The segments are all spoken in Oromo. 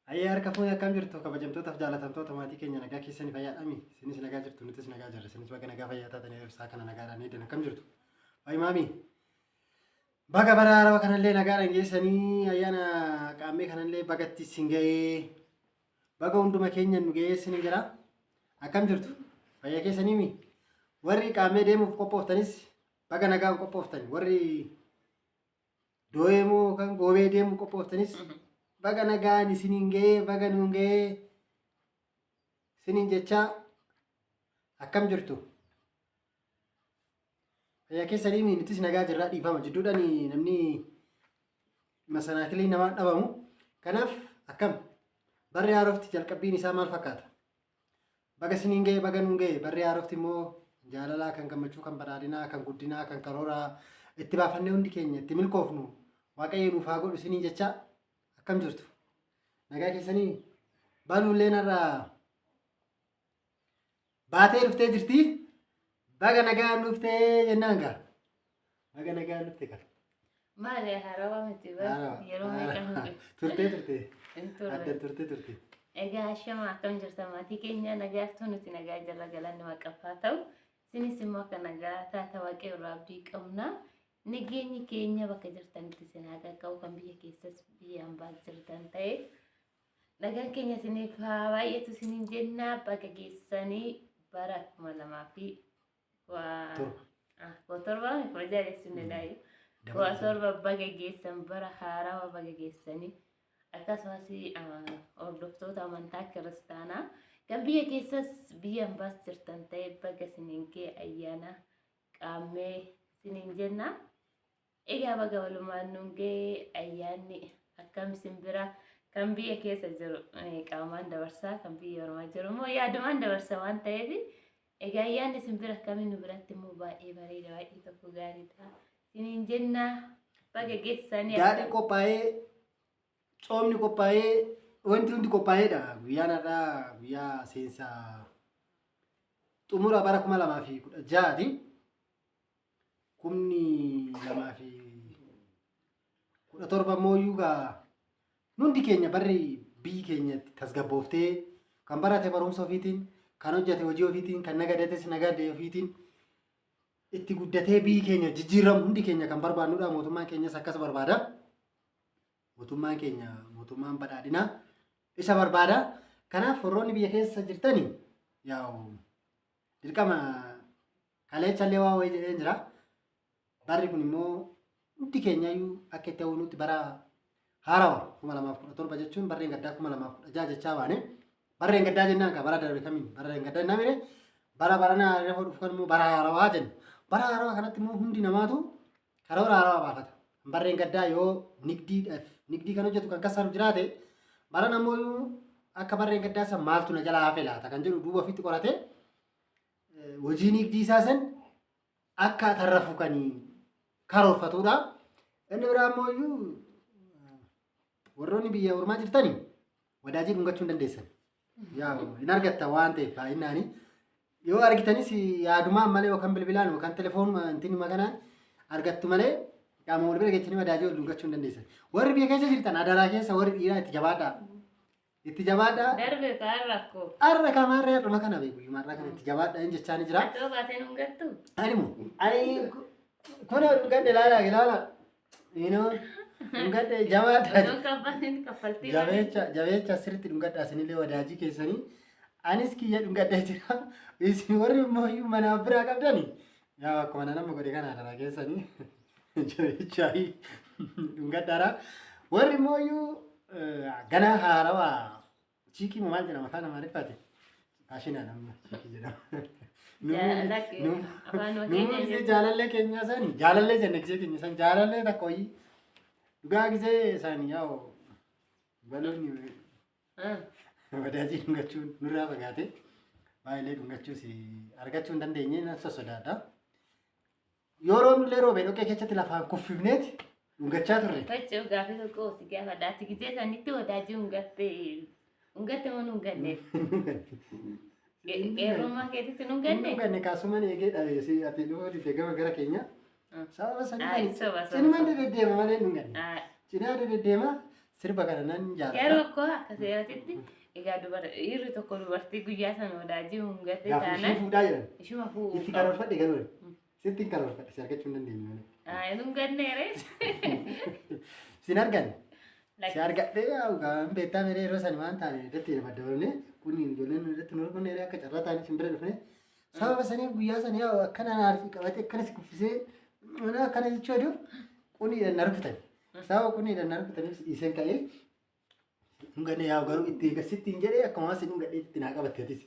Ayyaa harka fuuni akkam jirtu kabajamtootaaf jaalatamtoota maatii keenya nagaa keessanii fayyaadhami. Isinis nagaa jirtu nutis nagaa jirra. Isinis baga nagaa fayyaa taatanii ibsaa kana nagaadhaan eedan akkam jirtu. Maami baga bara haarawaa kanallee nagaadhaan geessanii ayyaana qaammee kanallee bagatti isin ga'ee baga hunduma keenya nu ga'ee isin jira. Akkam jirtu fayyaa keessanii warri qaammee deemuuf qophooftanis baga nagaan qophooftan warri dooyemoo kan goobee deemuuf qophooftanis baga nagaan isiniin ga'ee baga nuun ga'ee isiniin jechaa akkam jirtu fayyaa keessanii nutis nagaa jirraa dhiifama jidduudhaan namni masanaakilii namaa dhabamu kanaaf akkam barri haarofti jalqabbiin isaa maal fakkaata baga isiniin ga'ee baga nuun ga'ee barri haarofti immoo jaalalaa kan gammachuu kan badhaadhinaa kan guddinaa kan karooraa itti baafannee hundi keenya itti milkoofnu waaqayyo nuuf haa godhu isiniin jechaa akkam jirtu nagaa keessanii baaluullee narraa baatee dhuftee jirti baga nagaan dhuftee jennaan gaa baga nagaan dhufte kan maali haarawaa miti yeroo meeqa turte adda turte egaa shama akkam jirta maatii keenya nagaatu nuti nagaa jirra galanni waaqaffaa ta'u isinis immoo akka nagaa taata waaqee irraa abdii qabna. Nageenyi keenya bakka jirtanitti sinaa qaqqabu kan biyya keessas biyya hambaa jirtan ta'e nagaan keenya isiniif haa baay'atu isiniin jenna bakka geessanii bara 2017 bakka geessan bara haarawaa bakka geessanii akkasumas hordoftoota amantaa kiristaanaa kan biyya keessas biyya hambaas jirtan ta'e bakka isiniin kee ayyaana qaammee isiniin jenna. Egaa baga walumaan nuun ga'ee ayyaanni akkam simbira kan biyya keessa jiru qaamaan dabarsaa kan biyya ormaa jiru immoo yaadumaan dabarsa waan ta'eef egaa ayyaanni simbira akkamiin nu biratti immoo baay'ee bareeda baay'ee tokko gaariidha isiniin jenna baga geessanii daadhii qophaa'ee coomni qophaa'ee wanti hundi qophaa'eedha guyyaan irraa guyyaa seensaa xumura bara 2016ti. Kumni lamaa fi 17 mooyyuu gaa hundi keenya barri biyyi keenyatti tasgabbooftee kan barate barumsa ofiitiin kan hojjete hojii ofiitiin kan nagadetes nagadee ofiitiin itti guddatee biyyi keenya jijjiiramu hundi keenya kan barbaannudha. Mootummaan keenyas akkas barbaada. Mootummaan keenya mootummaan badhaadhinaa isa barbaada. Kanaaf warroonni biyya keessa jirtanii yaa'u dirqama kaleechallee waa wayii jedheen jira. Barri kun immoo hundi keenyayyuu akka itti hawwinutti bara haarawaa 2017 jechuun barreen gaddaa 2016 jechaa baane barreen gaddaa jennaan ka bara darbe kamiin barreen gaddaa jennaan mire bara baranaa reeffa dhufu kan immoo bara haarawaa jenna. Bara haarawaa kanatti immoo hundi namaatu karoora haarawaa baafata. Barreen gaddaa yoo nigdii kan hojjetu kan kassaru jiraate baran ammoo akka barreen gaddaa san maaltu na jalaa hafe laata kan jedhu duuba ofitti qorate hojii nigdii isaa san akka tarrafu kanii karoorfatudha. Inni biraa ammoo warroonni biyya ormaa jirtanii wadaajii dhungachuu hin dandeessan. Yaa hin argatta waan ta'eef baay'inaani yoo argitanis yaadumaan malee yookaan bilbilaan yookaan telefoonuma intinni makanaan argattu malee qaama wal bira geechanii wadaajii wal dhungachuu hin dandeessan. Warri biyya keessa jirtan adaraa keessa warri dhiiraa itti jabaadhaa. Itti jabaadhaa. Darbe kaan rakkoo. Arra kamaarree har'uma kana beeku marraa kana itti jabaadhaa hin jechaani jira. Atoo baatee nuun gattu. Ani kuna dhungadhe ilaala dhungadhe jabaadha jabeecha sirriitti dhungadha isinillee wadaajii keessanii anis kiyya dhungadhe jira isin warri immoo mana biraa qabdani yaa akkuma nama godhe kana adaraa keessanii jabeechaa dhungadhaadha warri immoo gana haarawaa chiikii maal jedhama afaan amaariffaati faashinaa nama chiikii jedhama. Nuti jaalallee keenya sani jaalallee jenne gisee keenya san jaalallee takka wayii dhugaa gisee isaanii yaa'u baloonni wadaajii dhungachuun nurraa fagaate baay'ee dhungachuus argachuu hin dandeenye nan sosodaadha. Yeroo nullee roobee dhoqqee keessatti lafaan kuffifneeti dhungachaa turre. Faccoo gaafii tokko si gaafadhaatti gisee sanitti wadaajii hungatte moo hunganne? Qeerrummaa keetitti nu ganne? Nu ganne kaasumaan eegee dhabeessi ati dhufuuti gama gara keenya. Sababa sanii Soba. cinumaan deddeema malee nu ganne. Cinaa deddeema Sirba kana nan jaalladha. Garuu akkoo akka seeratitti egaa dhiirri tokko dubartii guyyaa sana wadaajii hungatee Gaafa ishee taanaan fuudhaa jedhan. ishuma fuudhu Itti karoorfadhe garuu. Sitti hin karoorfadhe si argachuu hin dandeenye malee. hin hunganneere. Sin arganne. Si argadhee gaan beektaa meree yeroo sani waan taane irratti maddabalne kun ijoolleen irratti nu arganne akka carraa taane sin bira dhufne. Sababa saniif guyyaa sanii akkana naarfii qabatee akkana si kuffisee mana akkana jechuu aduuf quniidhaan na rukutan. Sababa quniidhaan na rukutaniif dhiiseen ka'ee hunganne yaa garuu itti eeggasitti hin jedhee akkuma sin hungadhee itti naa qabatteetis.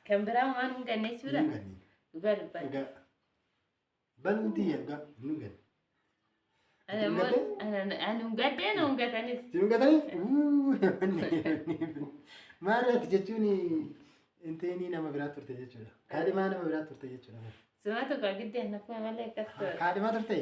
Kan biraa waan hunganne jechuudha. Dhugaa dubbata. Baluuti erga hin hunganne. Ani hungadhee na hungatanis. Si hungatanii? Maaliif jechuun inteenii nama biraa turte jechuudha. Kaadhimaa nama biraa turte jechuudha. Suma tokko giddeen naffaa malee akkas ture. Kaadhimaa turte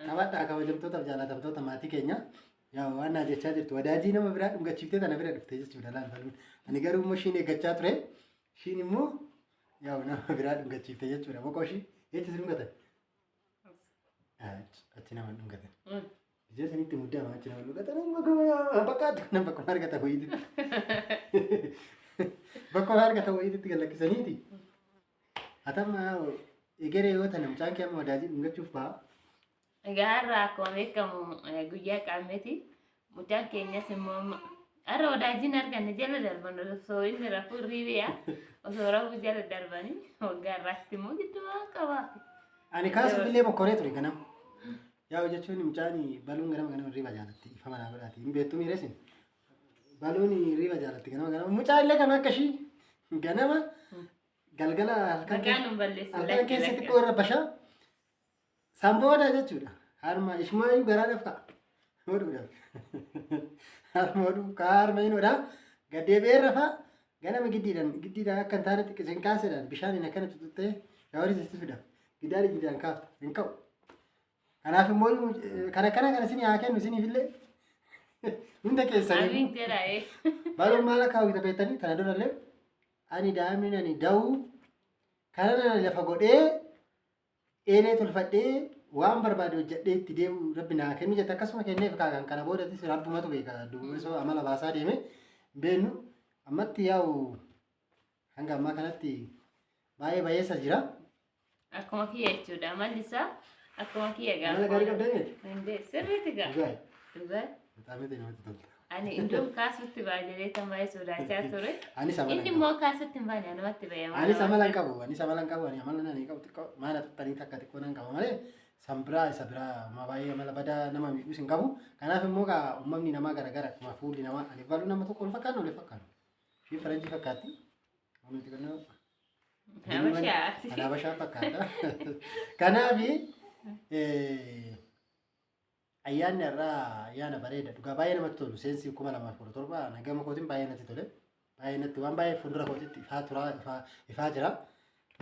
qabadhaa kabajamtootaaf jaalatamtoota maatii keenya yaa waan naa jechaa jirtu wadaajii nama biraa dhungachiiftee tana bira dhufte jechuudha laal baluun. Ani garuu immoo ishiin eeggachaa ture. Ishiin immoo yaa nama biraa dhungachiifte jechuudha. Boqoo ishii eetti si dhungatan? Achi nama dhungatan. Ijaa sanitti muddama achi nama dhungatan. Bakkaatti kan bakka argata ho'iitti. Bakka argata ho'iitti gallakkisaniiti. Atamma egeree yoo ta'an namchaan kee amma wadaajii dhungachuuf ba'a. Egaa har'a akkuma beekamu guyyaa qaameti mucaan keenyas immoo har'a wadaajiin arganne jala darban osoo inni rafuu riibiyaa osoo rafuu jala darbanii waggaa irraatti immoo gidduu qaba. Ani kaasuuf illee mokkoree ture ganam. Yaa jechuun mucaan baluun ganama riiba jaalatti ifa manaa godhaati. Hin beektu miiresin baluun riiba jaalatti ganama. Mucaan illee kan akka ishii ganama galgala halkan keessatti xiqqoo irra bashaa. Sambooda jechuudha. Harma ishumaayyuu garaadhaaf ka'a. Hodhuudhaaf. Harma hodhuu ka'a harma hin hodhaa. Gaddeebi'ee rafaa ganama giddiidhaan akka hin taane xiqqiseen kaaseedhaan bishaaniin akkana tuttuttee yaa horii sistuudhaaf giddaan kaafta hin ka'u. Kanaaf immoo kana isin haa kennu isiniifillee hunda keessanii. Baluun maal akka hawwita beektanii kana durallee ani daa'imni ani da'uu kana lafa godhee eelee tolfadhee waan barbaade hojjedhee itti deemu rabbi naa kennu jette akkasuma kenneef kaakan kana boodattis rabbumatu beeka duumessoo amala baasaa deeme beennu ammatti yaa'u hanga ammaa kanatti baay'ee baay'eessa jira. Akkuma kiyya jechuudha amalli isaa akkuma kiyya gaafa. Amala gaarii qabdee miti? Sirriitti gaa. Dhugaa. Bataamete namatti tolta. Ani iddoo kaasutti baay'ee tambaayee sodaachaa ture. Anis amala inni immoo kaasutti hin baane namatti bayyama. Anis amala hin qabu. Ani amala nani qabu xiqqoo maala tuttanii takka xiqqoo nan qaba malee sambiraa isa biraa ma baay'ee amala badaa nama miidhus hin qabu. Kanaaf immoo kaa uumamni namaa garagara akkuma fuulli namaa ani baluu nama tokko ol fakkaannu ol fakkaannu. Fi faranjii fakkaatti. Uumamni xiqqoo Habashaa fakkaata. Kanaaf ayyaanni irraa ayyaana bareeda dhugaa baay'ee namatti tolu seensi 2017 nagama kootiin baay'ee natti tole baay'ee natti waan baay'ee fuuldura kootitti ifaa jira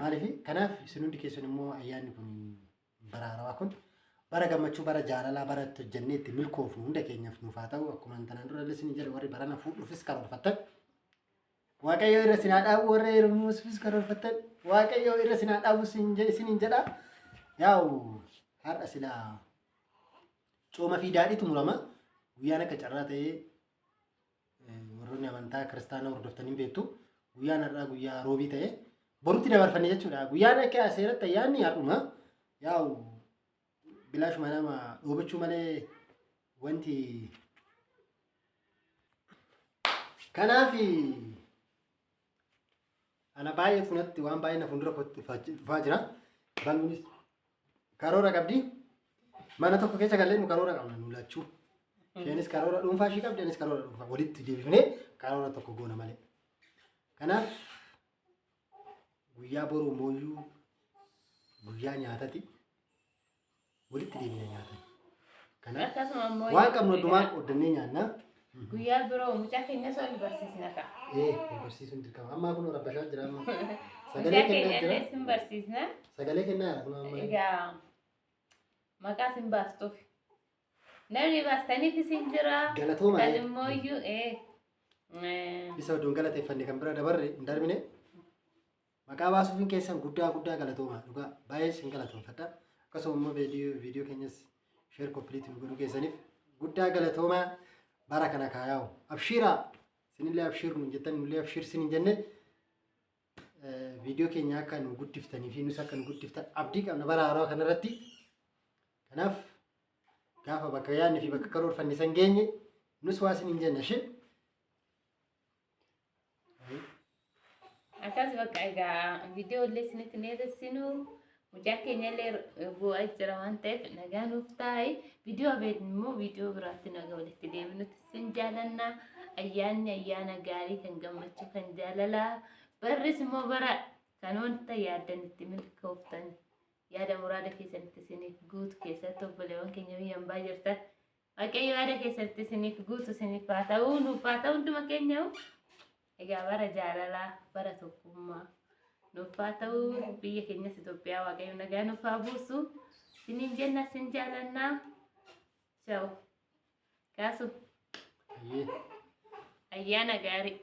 maaliif kanaaf isin hundi keessan immoo ayyaanni kun bara haarawaa kun bara gammachuu bara jaalalaa bara itti hojjennee itti milkoofnu hunda keenyaaf nuuf haa ta'u akkuma tanaan dura isin jedhe warri barana fuudhuufis karoorfattan waaqayyo irra sinaa dhaabu warra heerumuufis karoorfattan waaqayyo irra sinaa dhaabu isiniin jedha yaa'u har'a silaa cooma fi daadhiitu murama guyyaan akka carraa ta'ee warroonni amantaa kiristaanaa hordoftanii beektu guyyaan har'aa guyyaa roobii ta'ee borutti dabarfanne jechuudha. Guyyaan akka seeratti ayyaanni har'uma yaa'u bilaashuma nama dhoobachuu malee wanti kanaaf ana baay'ee funatti waan baay'ee na fuuldura dhufaa jira. Baluunis karoora qabdi. Mana tokko keessa gallee nu karoora qabna nu lachuu. Isheenis karoora dhuunfaa ishii qabdi, anis karoora dhuunfaa walitti deebifnee karoora tokko goona malee. Kanaaf guyyaa boruu mooyyuu guyyaa nyaatati walitti deebina nyaatan. Kanaaf waan qabnu addumaa qoodannee nyaanna. Guyyaa biroo mucaa keenya osoo hin barsiisna ta'a. Barsiisuun dirqama. Ammaa kun rabbashaa jira amma. Mucaa keenya illee sin barsiisna. Sagalee kennaa kun amma. Egaa maqaa sin baastuuf. Namni baastaniif isin jira. Galatooma. Kan immoo iyyuu isa oduun galateeffanne kan bira dabarre hin darbine. Maqaa baasuufiin keessan guddaa galatooma dhugaa baay'ee sin galatoomfadha. Akkasuma immoo viidiyoo keenyas sheer kompiliitii nu godhuu keessaniif guddaa galatoomaa bara kana kaayaa'u abshiiraa isinillee abshiir nu jettan nullee abshiir isin hin jenne viidiyoo keenya akka nu guddiftanii fi nus akka nu guddiftan abdii qabna bara haaraa kanarratti. Kanaaf gaafa bakka yaadni fi bakka karoorfanne san geenye nus waa isin hin jenne ishee. Akkas bakka egaa viidiyoo illee isinitti ni agarsiinu. Mucaa keenya illee bu'aa jira waan ta'eef nagaa nuuf taa'e. Viidiyoo beeknu immoo viidiyoo biraatti nagaa walitti deebinutti isin jaalannaa. Ayyaanni ayyaana gaarii kan gammachuu kan jaalalaa. Barris immoo bara kan wanta yaaddan itti milkooftan yaada muraada keessatti isiniif guutu keessatti obboleewwan keenya biyya hambaa jirtan. Waaqayyo yaada keessatti isiniif guutu isiniif haa ta'u nuuf haa ta'u hunduma keenya. Egaa bara jaalalaa bara tokkummaa nuuf haa ta'u biyya keenyas Itoophiyaa waaqayyo nagaa nuuf haa buusu. Isiniin jenna isin jaalannaa. Ciao. Kaasu. Ayyaana gaarii.